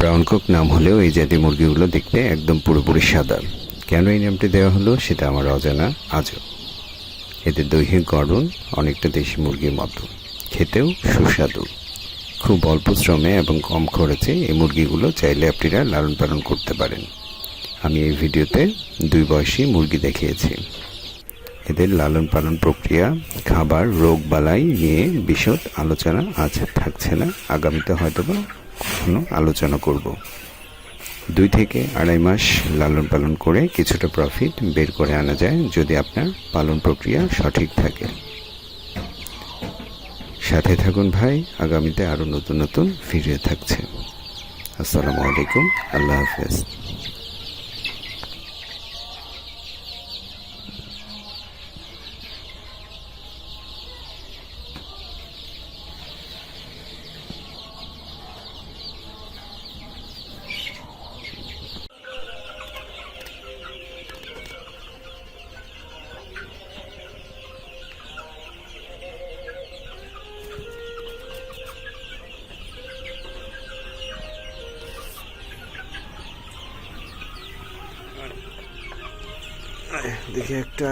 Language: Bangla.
ব্রাউন কক নাম হলেও এই জাতীয় মুরগিগুলো দেখতে একদম পুরোপুরি সাদা। কেন এই নামটি দেওয়া হলো সেটা আমার অজানা আজও। এদের দৈহিক গঠন অনেকটা দেশি মুরগির মতো, খেতেও সুস্বাদু। খুব অল্প শ্রমে এবং কম খরচে এই মুরগিগুলো চাইলে আপনারা লালন পালন করতে পারেন। আমি এই ভিডিওতে 2 বয়সী মুরগি দেখিয়েছি। এদের লালন পালন প্রক্রিয়া, খাবার, রোগ বালাই নিয়ে বিশদ আলোচনা আজ থাকছে না, আগামীতে হয়তোবা কখনো আলোচনা করব। 2 থেকে 2.5 মাস লালন পালন করে কিছুটা প্রফিট বের করে আনা যায় যদি আপনার পালন প্রক্রিয়া সঠিক থাকে। সাথে থাকুন ভাই, আগামীতে আরও নতুন নতুন ভিডিও থাকছে। আসসালামু আলাইকুম, আল্লাহ হাফেজ। দেখি একটা